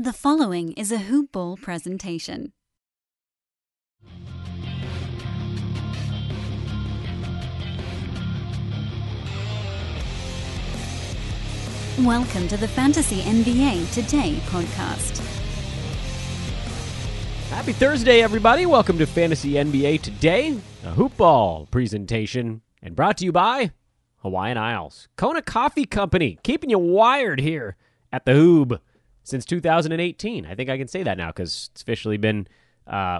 The following is a Hoop Ball presentation. Welcome to the Fantasy NBA Today podcast. Happy Thursday, everybody. Welcome to Fantasy NBA Today, a Hoop Ball presentation, and brought to you by Hawaiian Isles. Kona Coffee Company, keeping you wired here at the Hoob since 2018. I think I can say that now because it's officially been,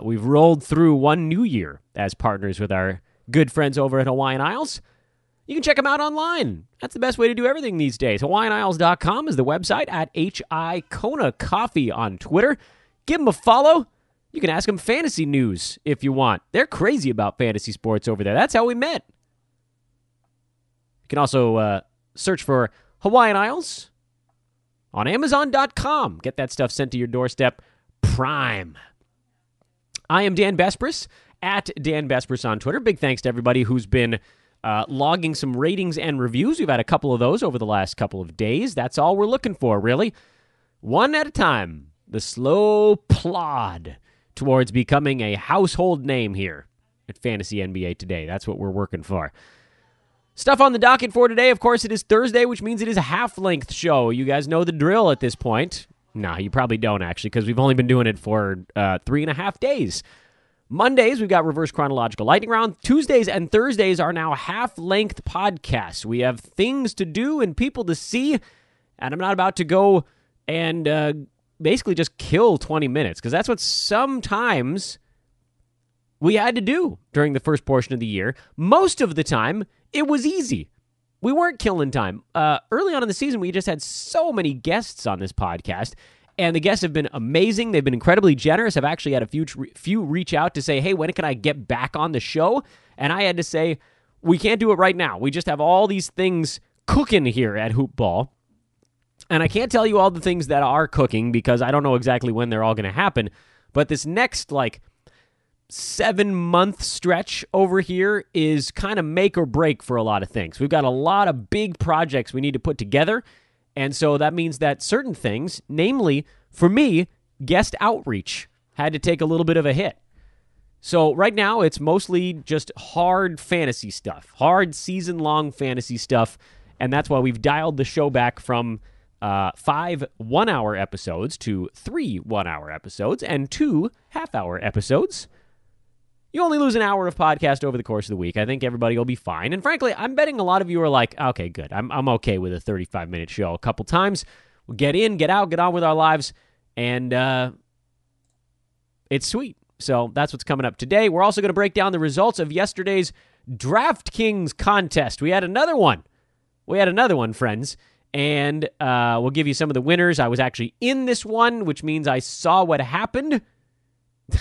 we've rolled through one new year as partners with our good friends over at Hawaiian Isles. You can check them out online. That's the best way to do everything these days. HawaiianIsles.com is the website, at HI Kona Coffee on Twitter. Give them a follow. You can ask them fantasy news if you want. They're crazy about fantasy sports over there. That's how we met. You can also search for Hawaiian Isles on Amazon.com. Get that stuff sent to your doorstep. Prime. I am Dan Bespris, at Dan Bespris on Twitter. Big thanks to everybody who's been logging some ratings and reviews. We've had a couple of those over the last couple of days. That's all we're looking for, really. One at a time. The slow plod towards becoming a household name here at Fantasy NBA Today. That's what we're working for. Stuff on the docket for today. Of course, it is Thursday, which means it is a half-length show. You guys know the drill at this point. No, you probably don't, actually, because we've only been doing it for 3.5 days. Mondays, we've got Reverse Chronological Lightning Round. Tuesdays and Thursdays are now half-length podcasts. We have things to do and people to see, and I'm not about to go and basically just kill 20 minutes, because that's what sometimes we had to do during the first portion of the year. Most of the time, it was easy. We weren't killing time. Early on in the season, we just had so many guests on this podcast, and the guests have been amazing. They've been incredibly generous. I've actually had a few reach out to say, hey, when can I get back on the show? And I had to say, we can't do it right now. We just have all these things cooking here at Hoop Ball. And I can't tell you all the things that are cooking because I don't know exactly when they're all going to happen. But this next, 7-month stretch over here is kind of make or break for a lot of things. We've got a lot of big projects we need to put together. And so that means that certain things, namely, for me, guest outreach, had to take a little bit of a hit. So right now, it's mostly just hard fantasy stuff, hard season-long fantasy stuff. And that's why we've dialed the show back from 5 one-hour episodes to 3 one-hour episodes and 2 half-hour episodes. You only lose an hour of podcast over the course of the week. I think everybody will be fine. And frankly, I'm betting a lot of you are like, okay, good. I'm okay with a 35-minute show a couple times. We'll get in, get out, get on with our lives, and it's sweet. So that's what's coming up today. We're also going to break down the results of yesterday's DraftKings contest. We had another one. Friends. And we'll give you some of the winners. I was actually in this one, which means I saw what happened.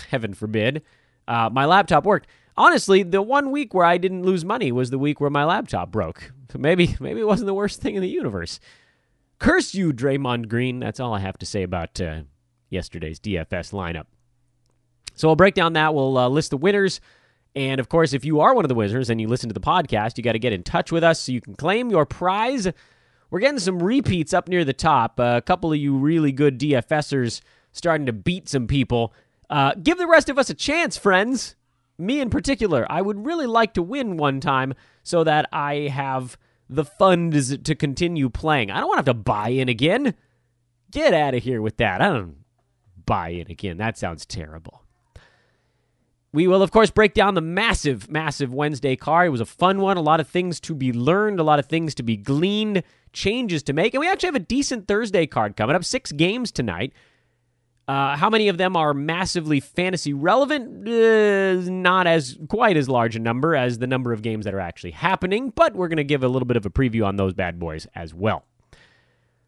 Heaven forbid. My laptop worked. Honestly, the 1 week where I didn't lose money was the week where my laptop broke. So maybe it wasn't the worst thing in the universe. Curse you, Draymond Green. That's all I have to say about yesterday's DFS lineup. So we'll break down that. We'll list the winners. And, of course, if you are one of the winners and you listen to the podcast, you got to get in touch with us so you can claim your prize. We're getting some repeats up near the top. A couple of you really good DFSers starting to beat some people. Give the rest of us a chance, friends. Me in particular. I would really like to win one time so that I have the funds to continue playing. I don't want to have to buy in again. Get out of here with that. I don't buy in again. That sounds terrible. We will, of course, break down the massive, massive Wednesday card. It was a fun one. A lot of things to be learned, a lot of things to be gleaned, changes to make. And we actually have a decent Thursday card coming up. 6 games tonight. How many of them are massively fantasy relevant? Not as quite as large a number as the number of games that are actually happening, but we're going to give a little bit of a preview on those bad boys as well.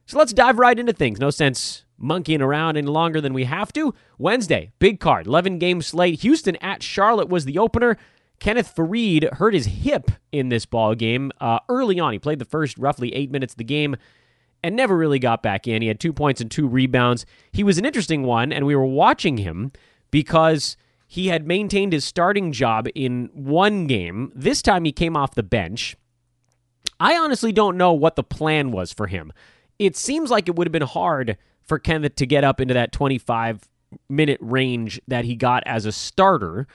So let's dive right into things. No sense monkeying around any longer than we have to. Wednesday, big card, 11-game slate. Houston at Charlotte was the opener. Kenneth Faried hurt his hip in this ball game early on. He played the first roughly 8 minutes of the game and never really got back in. He had 2 points and 2 rebounds. He was an interesting one, and we were watching him because he had maintained his starting job in one game. This time he came off the bench. I honestly don't know what the plan was for him. it seems like it would have been hard for Kenneth to get up into that 25-minute range that he got as a starter.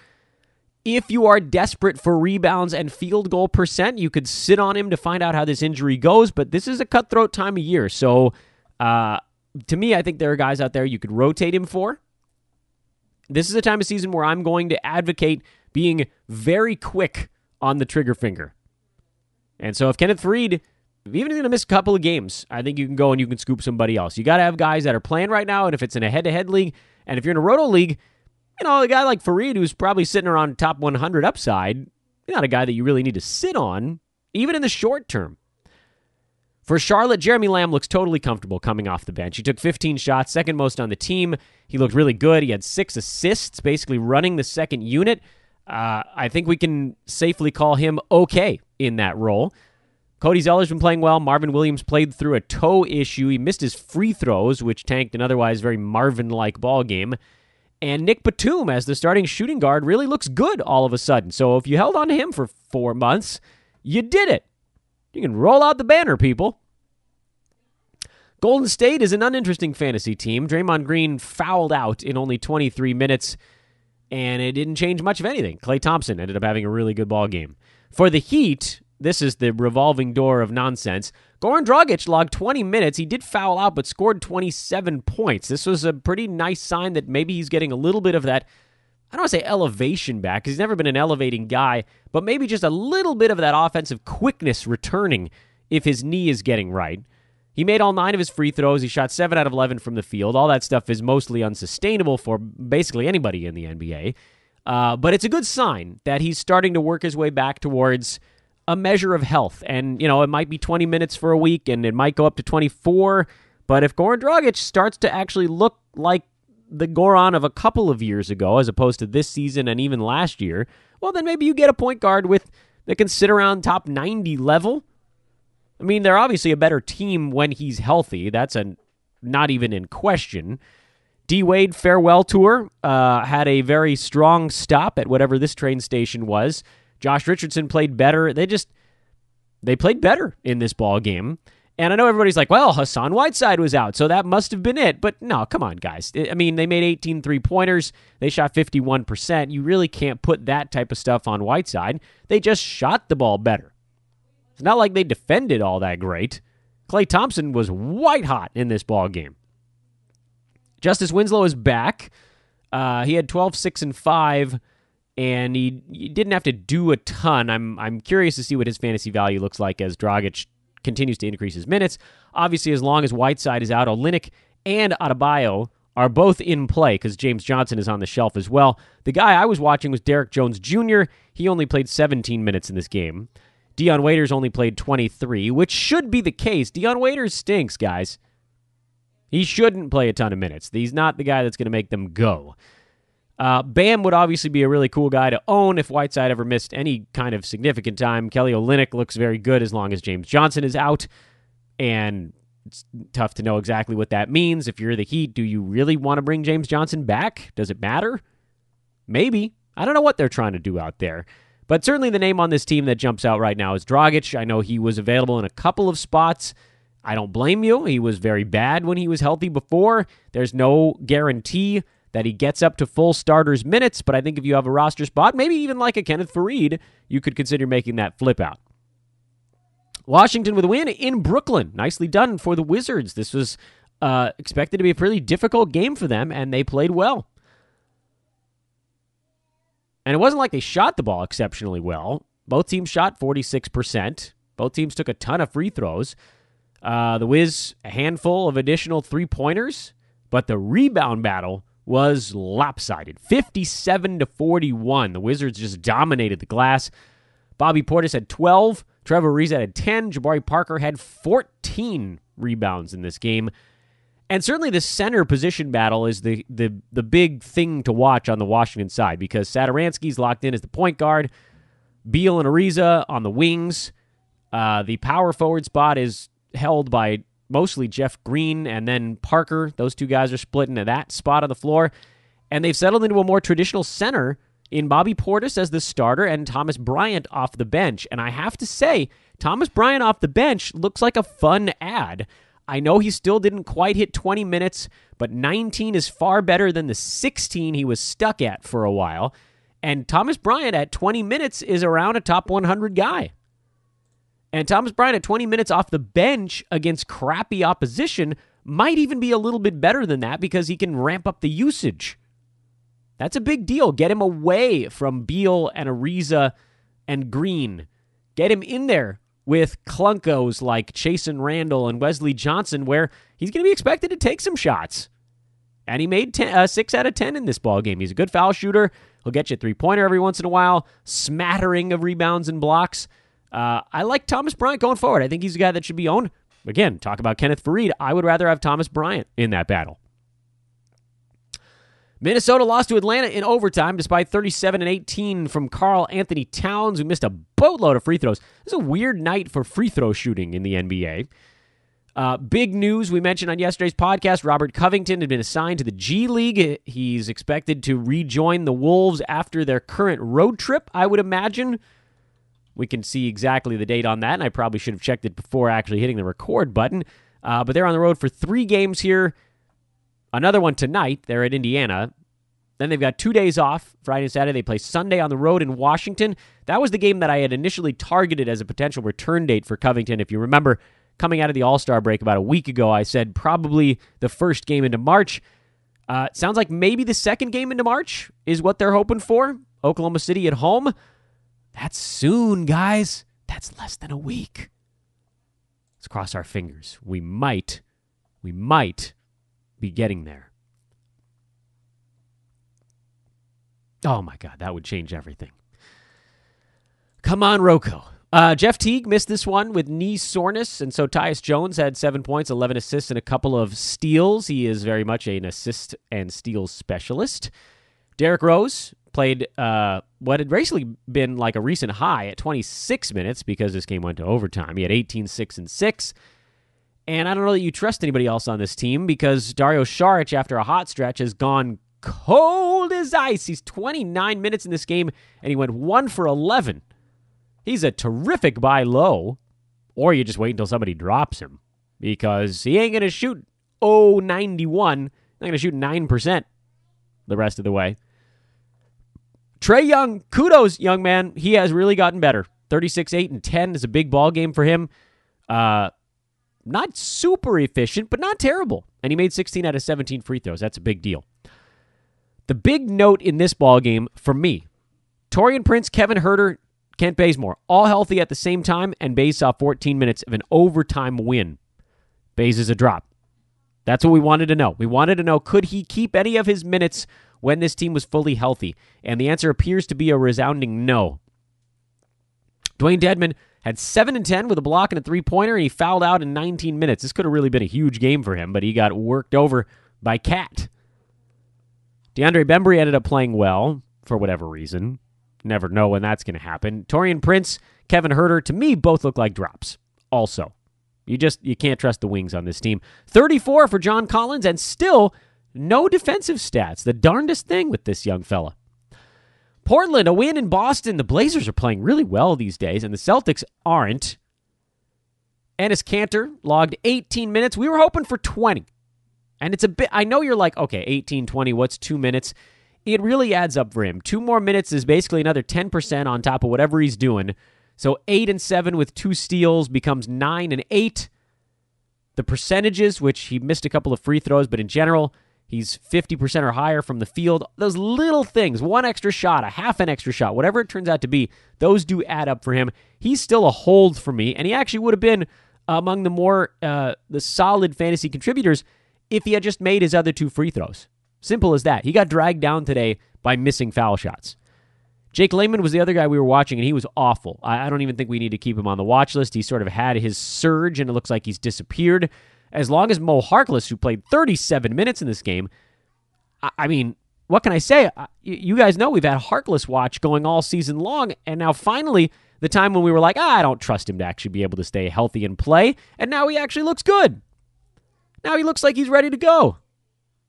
If you are desperate for rebounds and field goal percent, you could sit on him to find out how this injury goes, but this is a cutthroat time of year. So, to me, I think there are guys out there you could rotate him for. This is a time of season where I'm going to advocate being very quick on the trigger finger. And so if Kenneth Faried, even if he's going to miss a couple of games, I think you can go and you can scoop somebody else. You got to have guys that are playing right now, and if it's in a head-to-head league, and if you're in a roto league, a guy like Faried who's probably sitting around top 100 upside, not a guy that you really need to sit on, even in the short term. For Charlotte, Jeremy Lamb looks totally comfortable coming off the bench. He took 15 shots, second most on the team. He looked really good. He had 6 assists, basically running the second unit. I think we can safely call him okay in that role. Cody Zeller's been playing well. Marvin Williams played through a toe issue. He missed his free throws, which tanked an otherwise very Marvin-like ball game. And Nick Batum, as the starting shooting guard, really looks good all of a sudden. So if you held on to him for 4 months, you did it. You can roll out the banner, people. Golden State is an uninteresting fantasy team. Draymond Green fouled out in only 23 minutes, and it didn't change much of anything. Klay Thompson ended up having a really good ball game. For the Heat, this is the revolving door of nonsense. Goran Dragic logged 20 minutes. He did foul out, but scored 27 points. This was a pretty nice sign that maybe he's getting a little bit of that, I don't want to say elevation back, because he's never been an elevating guy, but maybe just a little bit of that offensive quickness returning if his knee is getting right. He made all 9 of his free throws. He shot 7 out of 11 from the field. All that stuff is mostly unsustainable for basically anybody in the NBA. But it's a good sign that he's starting to work his way back towards a measure of health. And, it might be 20 minutes for a week, and it might go up to 24. But if Goran Dragic starts to actually look like the Goran of a couple of years ago, as opposed to this season and even last year, well, then maybe you get a point guard that can sit around top 90 level. I mean, they're obviously a better team when he's healthy. That's not even in question. D-Wade farewell tour had a very strong stop at whatever this train station was. Josh Richardson played better. They played better in this ball game. And I know everybody's like, well, Hassan Whiteside was out, so that must have been it. But no, come on, guys. I mean, they made 18 3-pointers. They shot 51%. You really can't put that type of stuff on Whiteside. They just shot the ball better. It's not like they defended all that great. Klay Thompson was white hot in this ball game. Justice Winslow is back. He had 12, 6, and 5, and he didn't have to do a ton. I'm curious to see what his fantasy value looks like as Dragic continues to increase his minutes. Obviously, as long as Whiteside is out, Olynyk and Adebayo are both in play because James Johnson is on the shelf as well. The guy I was watching was Derek Jones Jr. He only played 17 minutes in this game. Dion Waiters only played 23, which should be the case. Dion Waiters stinks, guys. He shouldn't play a ton of minutes. He's not the guy that's going to make them go. Bam would obviously be a really cool guy to own if Whiteside ever missed any kind of significant time. Kelly Olynyk looks very good as long as James Johnson is out, and it's tough to know exactly what that means. If you're the Heat, do you really want to bring James Johnson back? Does it matter? Maybe. I don't know what they're trying to do out there. But certainly the name on this team that jumps out right now is Dragic. I know he was available in a couple of spots. I don't blame you. He was very bad when he was healthy before. There's no guarantee that he gets up to full starters minutes, but I think if you have a roster spot, maybe even like a Kenneth Faried, you could consider making that flip out. Washington with a win in Brooklyn. Nicely done for the Wizards. This was expected to be a pretty difficult game for them, and they played well. And it wasn't like they shot the ball exceptionally well. Both teams shot 46%. Both teams took a ton of free throws. The Wiz, a handful of additional three-pointers, but the rebound battle was lopsided. 57-41. The Wizards just dominated the glass. Bobby Portis had 12. Trevor Ariza had 10. Jabari Parker had 14 rebounds in this game. And certainly the center position battle is the big thing to watch on the Washington side because Satoransky's locked in as the point guard. Beal and Ariza on the wings. The power forward spot is held by mostly Jeff Green and then Parker. Those two guys are split into that spot on the floor. And they've settled into a more traditional center in Bobby Portis as the starter and Thomas Bryant off the bench. And I have to say, Thomas Bryant off the bench looks like a fun ad. I know he still didn't quite hit 20 minutes, but 19 is far better than the 16 he was stuck at for a while. And Thomas Bryant at 20 minutes is around a top 100 guy. And Thomas Bryant at 20 minutes off the bench against crappy opposition might even be a little bit better than that because he can ramp up the usage. That's a big deal. Get him away from Beal and Ariza and Green. Get him in there with clunkos like Chasen Randall and Wesley Johnson, where he's going to be expected to take some shots. And he made 6 out of 10 in this ball game. He's a good foul shooter. He'll get you a three-pointer every once in a while, smattering of rebounds and blocks. I like Thomas Bryant going forward. I think he's a guy that should be owned. Again, talk about Kenneth Faried. I would rather have Thomas Bryant in that battle. Minnesota lost to Atlanta in overtime despite 37-18 from Karl Anthony Towns, who missed a boatload of free throws. This is a weird night for free throw shooting in the NBA. Big news we mentioned on yesterday's podcast, Robert Covington had been assigned to the G League. He's expected to rejoin the Wolves after their current road trip, I would imagine. We can see exactly the date on that, and I probably should have checked it before actually hitting the record button. But they're on the road for 3 games here. Another one tonight. They're at Indiana. Then they've got 2 days off, Friday and Saturday. They play Sunday on the road in Washington. That was the game that I had initially targeted as a potential return date for Covington. If you remember, coming out of the All-Star break about a week ago, I said probably the first game into March. Sounds like maybe the second game into March is what they're hoping for. Oklahoma City at home. That's soon, guys. That's less than a week. Let's cross our fingers. We might be getting there. Oh my God, that would change everything. Come on, Rocco. Jeff Teague missed this one with knee soreness, and so Tyus Jones had 7 points, 11 assists, and a couple of steals. He is very much an assist and steals specialist. Derrick Rose played what had basically been like a recent high at 26 minutes because this game went to overtime. He had 18, 6, and 6. And I don't know that you trust anybody else on this team because Dario Saric, after a hot stretch, has gone cold as ice. He's 29 minutes in this game, and he went 1 for 11. He's a terrific buy low, or you just wait until somebody drops him because he ain't going to shoot 91. He's not going to shoot 9% the rest of the way. Trae Young, kudos, young man. He has really gotten better. 36, 8, and 10 is a big ball game for him. Not super efficient, but not terrible. And he made 16 out of 17 free throws. That's a big deal. The big note in this ball game for me, Taurean Prince, Kevin Huerter, Kent Bazemore, all healthy at the same time, and Baze saw 14 minutes of an overtime win. Baze is a drop. That's what we wanted to know. We wanted to know, could he keep any of his minutes when this team was fully healthy? And the answer appears to be a resounding no. Dwayne Dedmon had 7 and 10 with a block and a three-pointer, and he fouled out in 19 minutes. This could have really been a huge game for him, but he got worked over by Cat. DeAndre Bembry ended up playing well for whatever reason. Never know when that's going to happen. Taurean Prince, Kevin Huerter, to me, both look like drops. Also, you can't trust the wings on this team. 34 for John Collins, and still no defensive stats. The darndest thing with this young fella. Portland, a win in Boston. The Blazers are playing really well these days, and the Celtics aren't. Enes Kanter logged 18 minutes. We were hoping for 20. And it's a bit, I know you're like, okay, 18, 20, what's 2 minutes? It really adds up for him. 2 more minutes is basically another 10% on top of whatever he's doing. So 8 and 7 with 2 steals becomes 9 and 8. The percentages, which he missed a couple of free throws, but in general, he's 50% or higher from the field. Those little things, 1 extra shot, a half an extra shot, whatever it turns out to be, those do add up for him. He's still a hold for me, and he actually would have been among the more the solid fantasy contributors if he had just made his other 2 free throws. Simple as that. He got dragged down today by missing foul shots. Jake Layman was the other guy we were watching, and he was awful. I don't even think we need to keep him on the watch list. He sort of had his surge, and it looks like he's disappeared. As long as Mo Harkless, who played 37 minutes in this game, I mean, what can I say? You guys know we've had Harkless watch going all season long, and now finally, the time when we were like, I don't trust him to actually be able to stay healthy and play, and now he actually looks good. Now he looks like he's ready to go.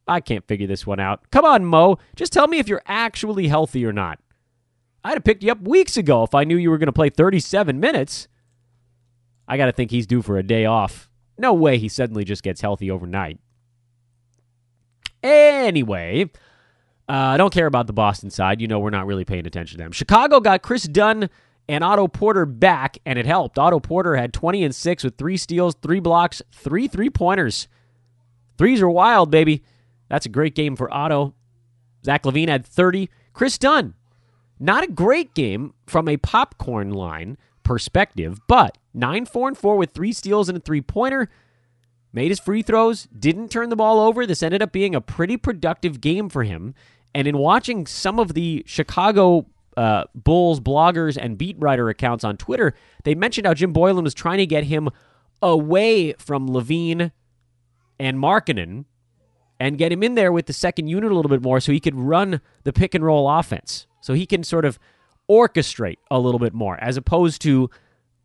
I can't figure this one out. Come on, Mo. Just tell me if you're actually healthy or not. I'd have picked you up weeks ago if I knew you were going to play 37 minutes. I got to think he's due for a day off. No way he suddenly just gets healthy overnight. Anyway, I don't care about the Boston side. You know we're not really paying attention to them. Chicago got Chris Dunn and Otto Porter back, and it helped. Otto Porter had 20 and 6 with 3 steals, 3 blocks, 3 3-pointers. Threes are wild, baby. That's a great game for Otto. Zach LaVine had 30. Chris Dunn, not a great game from a popcorn line perspective, but 9, 4, and 4 with 3 steals and a 3-pointer. Made his free throws, didn't turn the ball over. This ended up being a pretty productive game for him. And in watching some of the Chicago Bulls bloggers and beat writer accounts on Twitter, they mentioned how Jim Boylan was trying to get him away from LaVine and Markkanen and get him in there with the second unit a little bit more so he could run the pick-and-roll offense, so he can sort of orchestrate a little bit more, as opposed to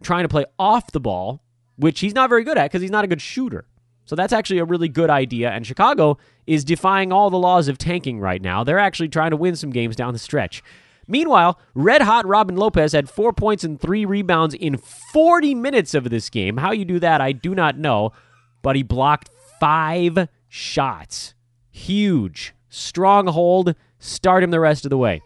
trying to play off the ball, which he's not very good at because he's not a good shooter. So that's actually a really good idea, and Chicago is defying all the laws of tanking right now. They're actually trying to win some games down the stretch. Meanwhile, red-hot Robin Lopez had 4 points and 3 rebounds in 40 minutes of this game. How you do that, I do not know, but he blocked 5 shots. Huge. Strong hold. Start him the rest of the way.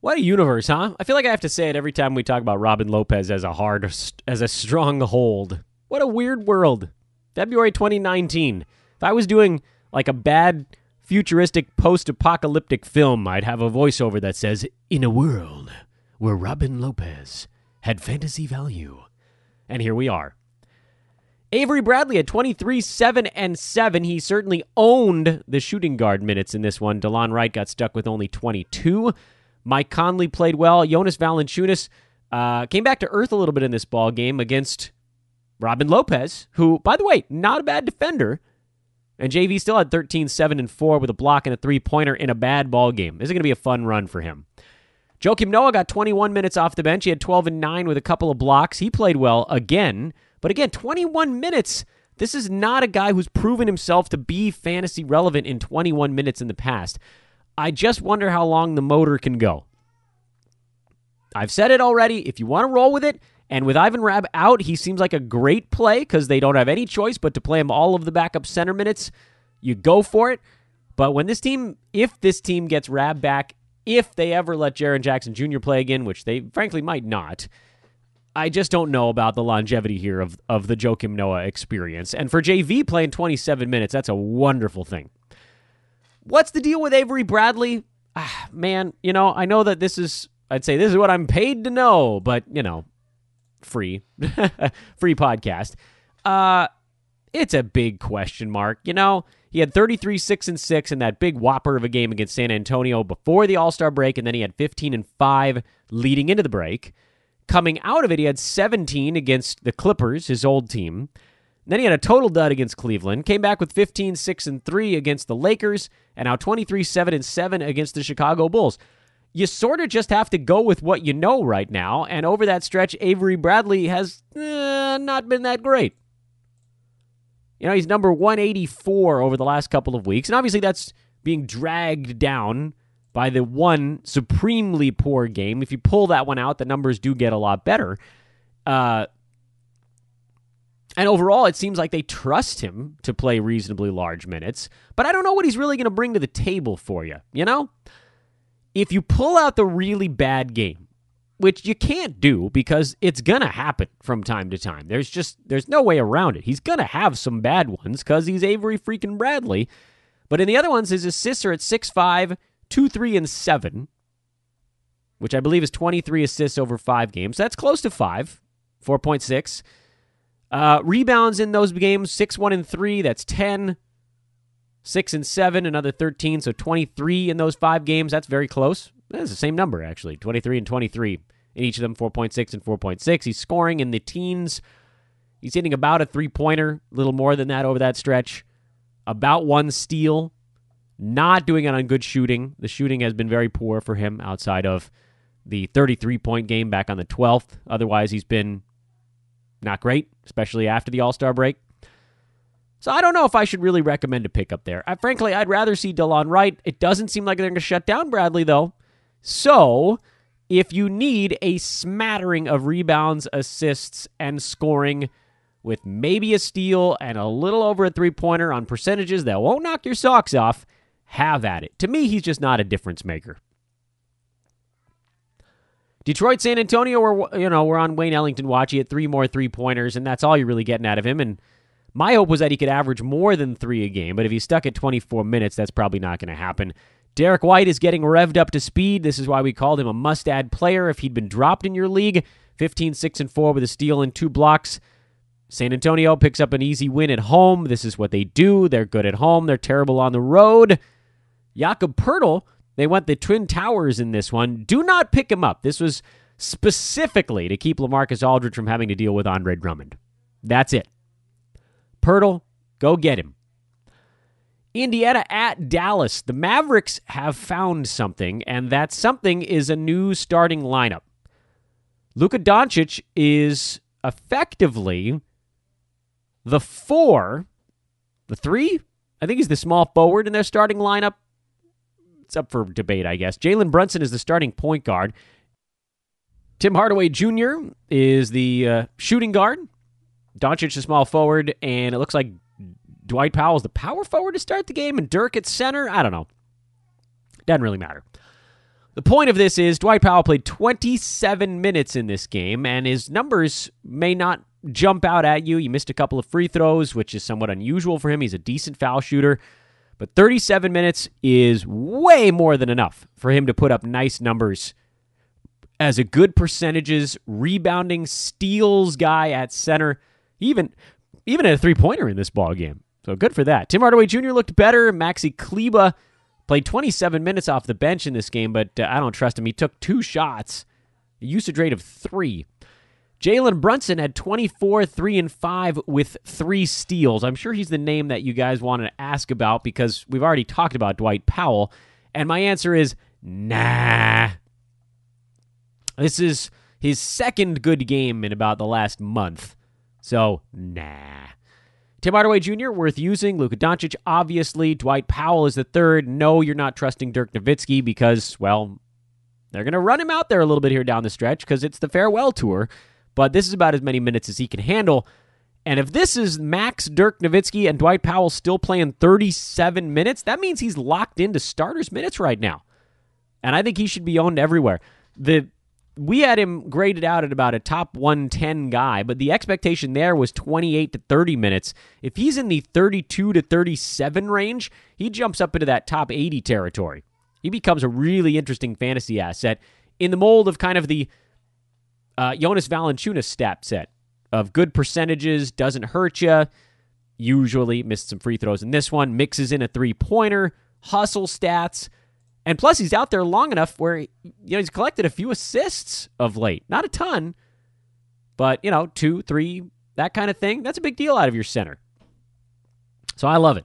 What a universe, huh? I feel like I have to say it every time we talk about Robin Lopez as a strong hold. What a weird world. February 2019. If I was doing like a bad futuristic post-apocalyptic film, I'd have a voiceover that says, "In a world where Robin Lopez had fantasy value." And here we are. Avery Bradley had 23, 7, and 7. He certainly owned the shooting guard minutes in this one. DeLon Wright got stuck with only 22. Mike Conley played well. Jonas Valanciunas came back to earth a little bit in this ball game against Robin Lopez, who, by the way, not a bad defender. And JV still had 13, 7, and 4 with a block and a 3-pointer in a bad ball game. This is going to be a fun run for him. Joakim Noah got 21 minutes off the bench. He had 12 and 9 with a couple of blocks. He played well again. But again, 21 minutes. This is not a guy who's proven himself to be fantasy relevant in 21 minutes in the past. I just wonder how long the motor can go. I've said it already. If you want to roll with it, and with Ivan Rabb out, he seems like a great play because they don't have any choice but to play him all of the backup center minutes. You go for it. But when this team, if this team gets Rabb back, if they ever let Jaren Jackson Jr. play again, which they frankly might not, I just don't know about the longevity here of the Joakim Noah experience. And for JV playing 27 minutes, that's a wonderful thing. What's the deal with Avery Bradley? Man, I know that I'd say this is what I'm paid to know, but, free. Free podcast. It's a big question mark. He had 33, 6, and 6 in that big whopper of a game against San Antonio before the All-Star break, and then he had 15 and 5 leading into the break. Coming out of it, he had 17 against the Clippers, his old team. Then he had a total dud against Cleveland, came back with 15, 6, and 3 against the Lakers, and now 23, 7, and 7 against the Chicago Bulls. You sort of just have to go with what you know right now, and over that stretch, Avery Bradley has not been that great. He's number 184 over the last couple of weeks, and obviously that's being dragged down by the one supremely poor game. If you pull that one out, the numbers do get a lot better. And overall, it seems like they trust him to play reasonably large minutes, but I don't know what he's really going to bring to the table for you, If you pull out the really bad game, which you can't do because it's going to happen from time to time. There's no way around it. He's going to have some bad ones because he's Avery freaking Bradley. But in the other ones, his assists are at 6'5", 2, 3, and 7, which I believe is 23 assists over 5 games. That's close to 5, 4.6. Rebounds in those games, 6, 1, and 3, that's 10. 6 and 7, another 13, so 23 in those 5 games. That's very close. That's the same number, actually. 23 and 23 in each of them, 4.6 and 4.6. He's scoring in the teens. He's hitting about a 3-pointer, a little more than that over that stretch. About 1 steal. Not doing it on good shooting. The shooting has been very poor for him outside of the 33-point game back on the 12th. Otherwise, he's been not great, especially after the All-Star break. So I don't know if I should really recommend a pickup there. Frankly, I'd rather see DeLon Wright. It doesn't seem like they're going to shut down Bradley, though. So if you need a smattering of rebounds, assists, and scoring with maybe a steal and a little over a three-pointer on percentages that won't knock your socks off, have at it. To me, he's just not a difference maker. Detroit, San Antonio, we're on Wayne Ellington watch. He had 3 more three-pointers, and that's all you're really getting out of him. And my hope was that he could average more than 3 a game, but if he's stuck at 24 minutes, that's probably not going to happen. Derek White is getting revved up to speed. This is why we called him a must-add player if he'd been dropped in your league. 15, 6, and 4 with a steal and 2 blocks. San Antonio picks up an easy win at home. This is what they do. They're good at home. They're terrible on the road. Jakob Poeltl, they went the Twin Towers in this one. Do not pick him up. This was specifically to keep LaMarcus Aldridge from having to deal with Andre Drummond. That's it. Poeltl, go get him. Indiana at Dallas. The Mavericks have found something, and that something is a new starting lineup. Luka Doncic is effectively the 4, the 3? I think he's the small forward in their starting lineup. It's up for debate, I guess. Jalen Brunson is the starting point guard. Tim Hardaway Jr. is the shooting guard. Doncic the small forward, and it looks like Dwight Powell is the power forward to start the game, and Dirk at center. I don't know. Doesn't really matter. The point of this is Dwight Powell played 27 minutes in this game, and his numbers may not jump out at you. He missed a couple of free throws, which is somewhat unusual for him. He's a decent foul shooter. But 37 minutes is way more than enough for him to put up nice numbers as a good percentages, rebounding, steals guy at center, even at a three-pointer in this ball game. So good for that. Tim Hardaway Jr. looked better. Maxi Kleba played 27 minutes off the bench in this game, but I don't trust him. He took 2 shots, a usage rate of 3. Jalen Brunson had 24, 3, and 5 with 3 steals. I'm sure he's the name that you guys wanted to ask about because we've already talked about Dwight Powell, and my answer is nah. This is his second good game in about the last month, so nah. Tim Hardaway Jr., worth using. Luka Doncic, obviously. Dwight Powell is the third. No, you're not trusting Dirk Nowitzki because, well, they're going to run him out there a little bit here down the stretch because it's the farewell tour. But this is about as many minutes as he can handle. And if this is max Dirk Nowitzki and Dwight Powell still playing 37 minutes, that means he's locked into starters minutes right now. And I think he should be owned everywhere. We had him graded out at about a top 110 guy, but the expectation there was 28 to 30 minutes. If he's in the 32 to 37 range, he jumps up into that top 80 territory. He becomes a really interesting fantasy asset in the mold of kind of the Jonas Valanciunas stat set of good percentages, doesn't hurt you, usually missed some free throws in this one, mixes in a three-pointer, hustle stats, and plus he's out there long enough where he's collected a few assists of late. Not a ton, but 2, 3, that kind of thing. That's a big deal out of your center. So I love it.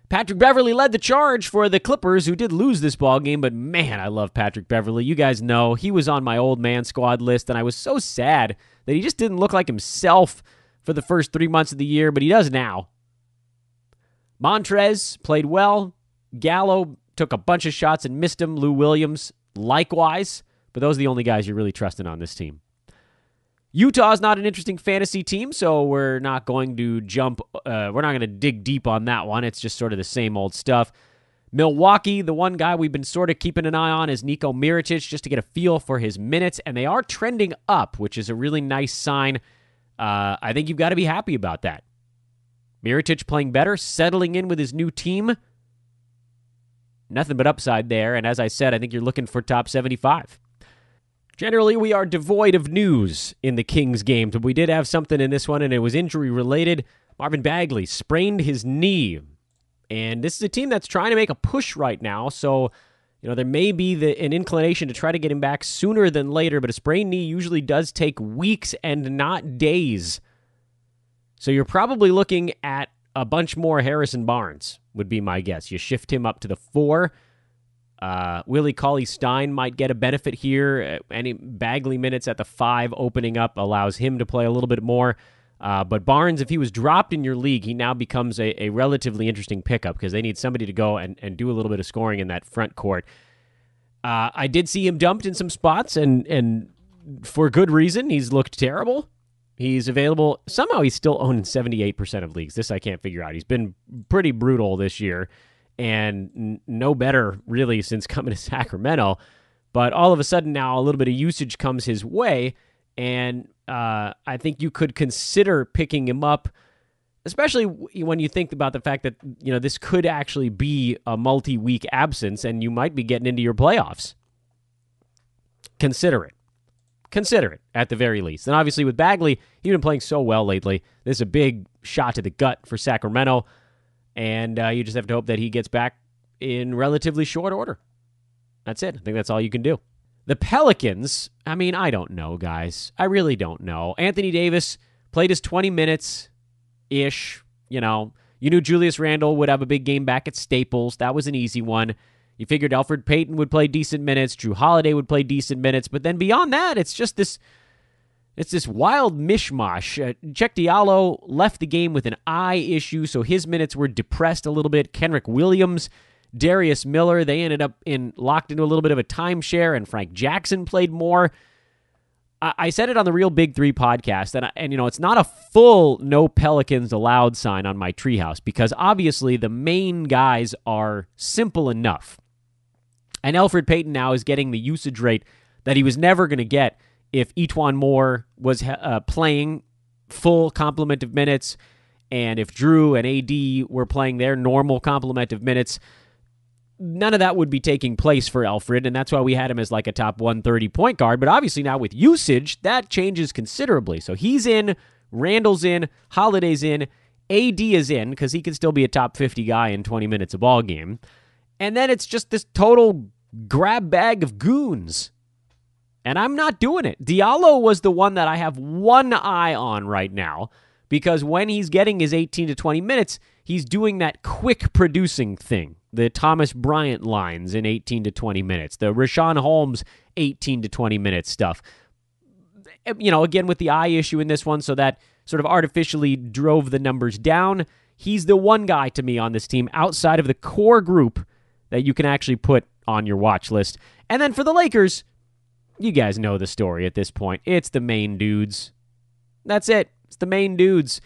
Patrick Beverley led the charge for the Clippers, who did lose this ball game, but man, I love Patrick Beverley. You guys know he was on my old man squad list, and I was so sad that he just didn't look like himself for the first 3 months of the year, but he does now. Montrez played well. Gallo took a bunch of shots and missed them. Lou Williams, likewise, but those are the only guys you're really trusting on this team. Utah's not an interesting fantasy team, so we're not going to we're not going to dig deep on that one. It's just sort of the same old stuff. Milwaukee, the one guy we've been sort of keeping an eye on is Niko Mirotic, just to get a feel for his minutes, and they are trending up, which is a really nice sign. I think you've got to be happy about that. Mirotic playing better, settling in with his new team. Nothing but upside there, and as I said, I think you're looking for top 75. Generally, we are devoid of news in the Kings game, but we did have something in this one, and it was injury-related. Marvin Bagley sprained his knee, and this is a team that's trying to make a push right now, so there may be an inclination to try to get him back sooner than later, but a sprained knee usually does take weeks and not days. So you're probably looking at a bunch more Harrison Barnes, would be my guess. You shift him up to the 4. Willie Cauley-Stein might get a benefit here. Any Bagley minutes at the 5 opening up allows him to play a little bit more. But Barnes, if he was dropped in your league, he now becomes a relatively interesting pickup because they need somebody to go and do a little bit of scoring in that front court. I did see him dumped in some spots, and for good reason. He's looked terrible. He's available. Somehow he's still owned in 78% of leagues. This I can't figure out. He's been pretty brutal this year and no better really since coming to Sacramento. But all of a sudden now a little bit of usage comes his way, and I think you could consider picking him up, especially when you think about the fact that this could actually be a multi-week absence and you might be getting into your playoffs. Consider it. Consider it, at the very least. And obviously with Bagley, he's been playing so well lately. This is a big shot to the gut for Sacramento, and you just have to hope that he gets back in relatively short order. That's it. I think that's all you can do. The Pelicans, I don't know, guys. I really don't know. Anthony Davis played his 20 minutes-ish. You knew Julius Randle would have a big game back at Staples. That was an easy one. You figured Elfrid Payton would play decent minutes, Drew Holiday would play decent minutes, but then beyond that, it's just this wild mishmash. Cheick Diallo left the game with an eye issue, so his minutes were depressed a little bit. Kenrich Williams, Darius Miller, they ended up locked into a little bit of a timeshare, and Frank Jackson played more. I said it on the Real Big Three podcast, and it's not a full no Pelicans allowed sign on my treehouse, because obviously the main guys are simple enough. And Elfrid Payton now is getting the usage rate that he was never going to get if Etuan Moore was playing full complement of minutes, and if Drew and AD were playing their normal complement of minutes. None of that would be taking place for Elfrid, and that's why we had him as like a top 130 point guard. But obviously now with usage, that changes considerably. So he's in, Randall's in, Holiday's in, AD is in, because he can still be a top 50 guy in 20 minutes a ball game. And then it's just this total grab bag of goons. And I'm not doing it. Diallo was the one that I have one eye on right now, because when he's getting his 18 to 20 minutes, he's doing that quick producing thing. The Thomas Bryant lines in 18 to 20 minutes. The Rashawn Holmes 18 to 20 minutes stuff. Again, with the eye issue in this one, so that sort of artificially drove the numbers down. He's the one guy to me on this team outside of the core group that you can actually put on your watch list. And then for the Lakers, you guys know the story at this point. It's the main dudes. That's it. It's the main dudes.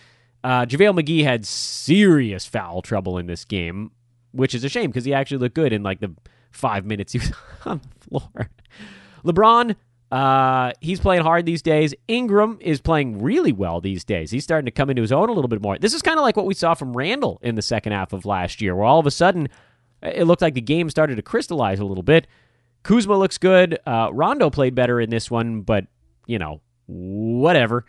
JaVale McGee had serious foul trouble in this game, which is a shame because he actually looked good in like the 5 minutes he was on the floor. LeBron, he's playing hard these days. Ingram is playing really well these days. He's starting to come into his own a little bit more. This is kind of like what we saw from Randall in the second half of last year, where all of a sudden it looked like the game started to crystallize a little bit. Kuzma looks good. Rondo played better in this one, but, whatever.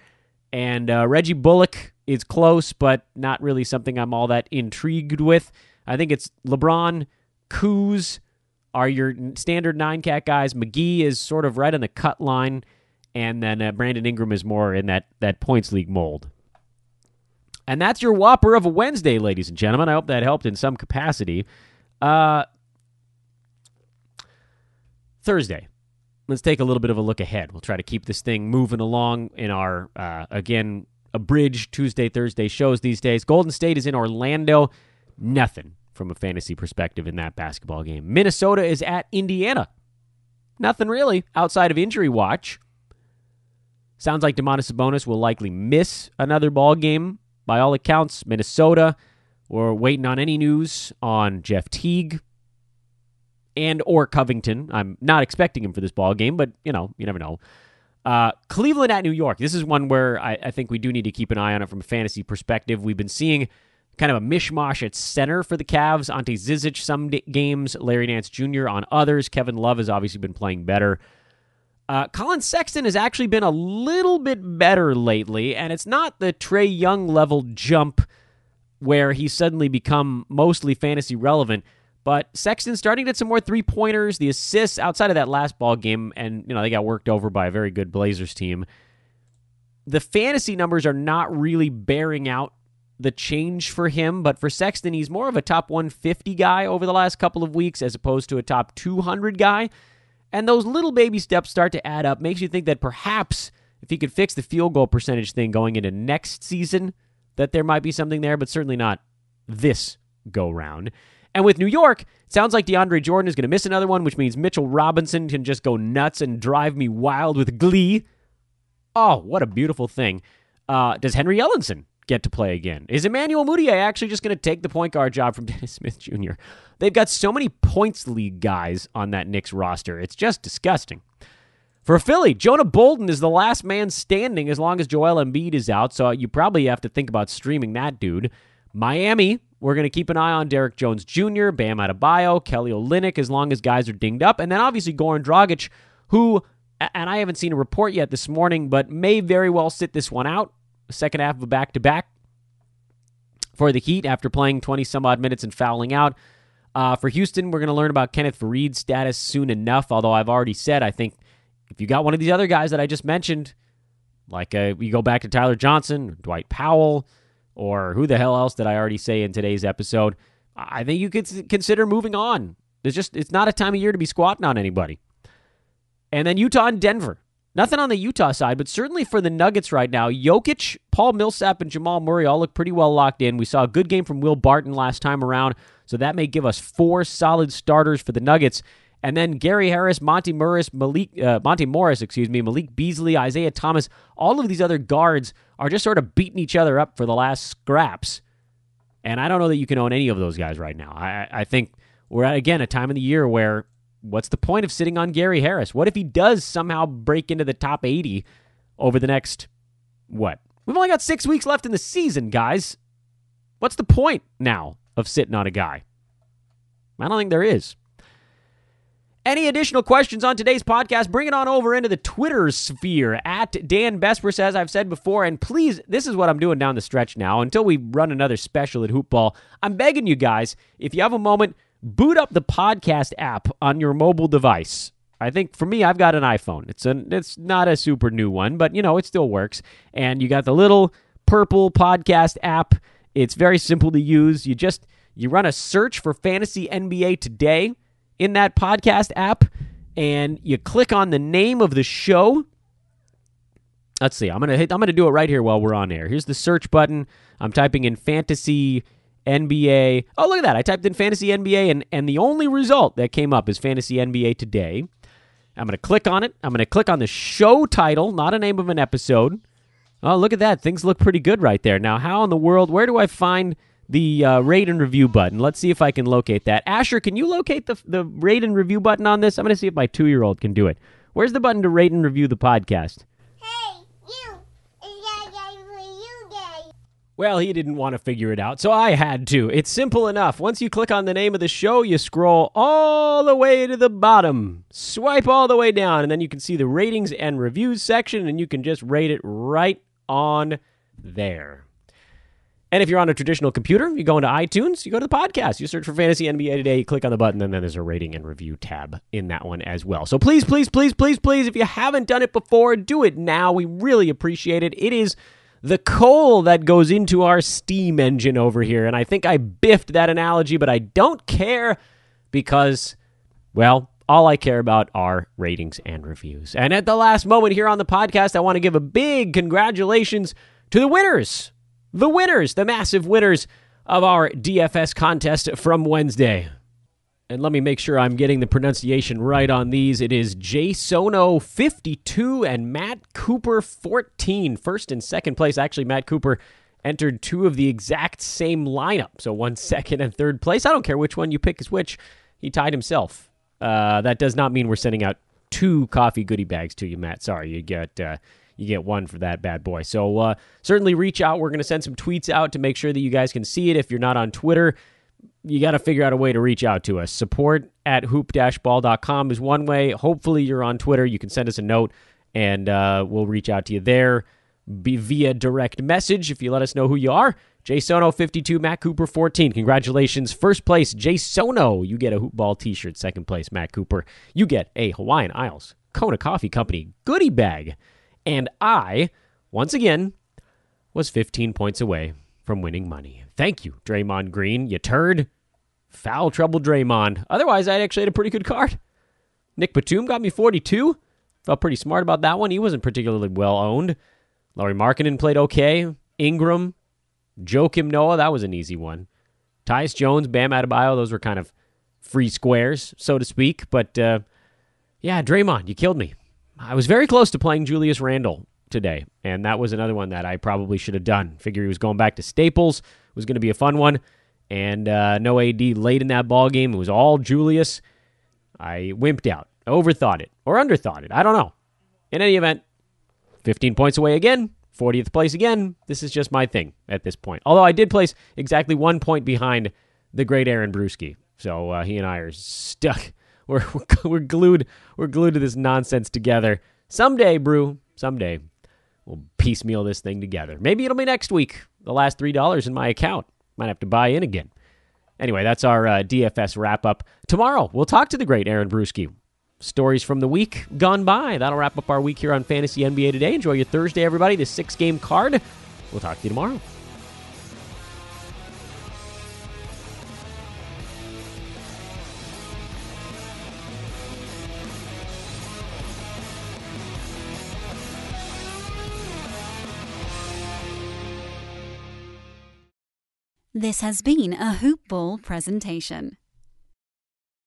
And Reggie Bullock is close, but not really something I'm all that intrigued with. I think it's LeBron, Kuz are your standard 9-cat guys. McGee is sort of right on the cut line, and then Brandon Ingram is more in that points league mold. And that's your Whopper of a Wednesday, ladies and gentlemen. I hope that helped in some capacity. Thursday. Let's take a little bit of a look ahead. We'll try to keep this thing moving along in our, again, abridged Tuesday, Thursday shows these days. Golden State is in Orlando. Nothing from a fantasy perspective in that basketball game. Minnesota is at Indiana. Nothing really outside of injury watch. Sounds like Domantas Sabonis will likely miss another ball game. By all accounts, Minnesota, we're waiting on any news on Jeff Teague and or Covington. I'm not expecting him for this ball game, but, you never know. Cleveland at New York. This is one where I think we do need to keep an eye on it from a fantasy perspective. We've been seeing kind of a mishmash at center for the Cavs. Ante Zizic some games, Larry Nance Jr. on others. Kevin Love has obviously been playing better. Colin Sexton has actually been a little bit better lately, and it's not the Trae Young level jump where he's suddenly become mostly fantasy relevant, but Sexton's starting to get some more three-pointers, the assists outside of that last ball game, and they got worked over by a very good Blazers team. The fantasy numbers are not really bearing out the change for him, but for Sexton, he's more of a top 150 guy over the last couple of weeks as opposed to a top 200 guy. And those little baby steps start to add up. Makes you think that perhaps if he could fix the field goal percentage thing going into next season, that there might be something there, but certainly not this go-round. And with New York, it sounds like DeAndre Jordan is going to miss another one, which means Mitchell Robinson can just go nuts and drive me wild with glee. Oh, what a beautiful thing. Does Henry Ellenson get to play again? Is Emmanuel Mudiay actually just going to take the point guard job from Dennis Smith Jr.? They've got so many points league guys on that Knicks roster. It's just disgusting. For Philly, Jonah Bolden is the last man standing as long as Joel Embiid is out, so you probably have to think about streaming that dude. Miami, we're going to keep an eye on Derek Jones Jr., Bam Adebayo, Kelly Olynyk, as long as guys are dinged up, and then obviously Goran Dragic, who, and I haven't seen a report yet this morning, but may very well sit this one out, the second half of a back-to-back for the Heat after playing 20-some-odd minutes and fouling out. For Houston, we're going to learn about Kenneth Faried's status soon enough, although I've already said I think if you got one of these other guys that I just mentioned, like you go back to Tyler Johnson, Dwight Powell, or who the hell else did I already say in today's episode, I think you could consider moving on. It's not a time of year to be squatting on anybody. And then Utah and Denver. Nothing on the Utah side, but certainly for the Nuggets right now, Jokic, Paul Millsap, and Jamal Murray all look pretty well locked in. We saw a good game from Will Barton last time around, so that may give us 4 solid starters for the Nuggets. And then Gary Harris, Monty Morris, Malik Beasley, Isaiah Thomas, all of these other guards are just sort of beating each other up for the last scraps. And I don't know that you can own any of those guys right now. I think we're at, again, a time of the year where what's the point of sitting on Gary Harris? What if he does somehow break into the top 80 over the next, what? We've only got 6 weeks left in the season, guys. What's the point now of sitting on a guy? I don't think there is. Any additional questions on today's podcast, bring it on over into the Twitter sphere at Dan Bespers, as I've said before. And please, this is what I'm doing down the stretch now until we run another special at Hoopball. I'm begging you guys, if you have a moment, boot up the podcast app on your mobile device. I think for me, I've got an iPhone. It's not a super new one, but it still works. And you got the little purple podcast app. It's very simple to use. You run a search for Fantasy NBA Today in that podcast app, and you click on the name of the show. Let's see. I'm gonna do it right here while we're on air. Here's the search button. I'm typing in Fantasy NBA. Oh, look at that. I typed in Fantasy NBA, and the only result that came up is Fantasy NBA Today. I'm going to click on it. I'm going to click on the show title, not a name of an episode. Oh, look at that. Things look pretty good right there. Now, how in the world, where do I find the rate and review button? Let's see if I can locate that. Asher, can you locate the rate and review button on this? I'm going to see if my 2-year-old can do it. Where's the button to rate and review the podcast? Hey, you. You, Daddy. Well, he didn't want to figure it out, so I had to. It's simple enough. Once you click on the name of the show, you scroll all the way to the bottom. Swipe all the way down, and then you can see the ratings and reviews section, and you can just rate it right on there. And if you're on a traditional computer, you go into iTunes, you go to the podcast, you search for Fantasy NBA Today, you click on the button, and then there's a rating and review tab in that one as well. So please, please, please, please, please, if you haven't done it before, do it now. We really appreciate it. It is the coal that goes into our steam engine over here. And I think I biffed that analogy, but I don't care because, well, all I care about are ratings and reviews. And at the last moment here on the podcast, I want to give a big congratulations to the winners. The massive winners of our DFS contest from Wednesday. And let me make sure I'm getting the pronunciation right on these. It is Jsono 52 and Matt Cooper 14. First and second place. Actually, Matt Cooper entered 2 of the exact same lineup. So 1 second and third place. I don't care which one you pick is which. He tied himself. That does not mean we're sending out 2 coffee goodie bags to you, Matt. Sorry, you get 1 for that bad boy. So certainly reach out. We're going to send some tweets out to make sure that you guys can see it. If you're not on Twitter, you got to figure out a way to reach out to us. Support at hoop-ball.com is one way. Hopefully you're on Twitter. You can send us a note, and we'll reach out to you there via direct message if you let us know who you are. Jsono 52, Matt Cooper 14. Congratulations. First place, Jsono. You get a Hoop Ball t-shirt. Second place, Matt Cooper. You get a Hawaiian Isles Kona Coffee Company goodie bag. And I, once again, was 15 points away from winning money. Thank you, Draymond Green, you turd. Foul trouble, Draymond. Otherwise, I actually had a pretty good card. Nick Batum got me 42. Felt pretty smart about that one. He wasn't particularly well owned. Lauri Markkanen played okay. Ingram, Joakim Noah, that was an easy one. Tyus Jones, Bam Adebayo, those were kind of free squares, so to speak. But, yeah, Draymond, you killed me. I was very close to playing Julius Randle today, and that was another one that I probably should have done. Figure he was going back to Staples. It was going to be a fun one, and no AD late in that ball game. It was all Julius. I wimped out, overthought it, or underthought it. I don't know. In any event, 15 points away again, 40th place again. This is just my thing at this point. Although I did place exactly 1 point behind the great Aaron Brewski, so he and I are stuck. We're glued to this nonsense together. Someday, Brew, someday, we'll piecemeal this thing together. Maybe it'll be next week. The last $3 in my account. Might have to buy in again. Anyway, that's our DFS wrap-up. Tomorrow, we'll talk to the great Aaron Brewski. Stories from the week gone by. That'll wrap up our week here on Fantasy NBA Today. Enjoy your Thursday, everybody. The 6-game card. We'll talk to you tomorrow. This has been a Hoop Ball presentation.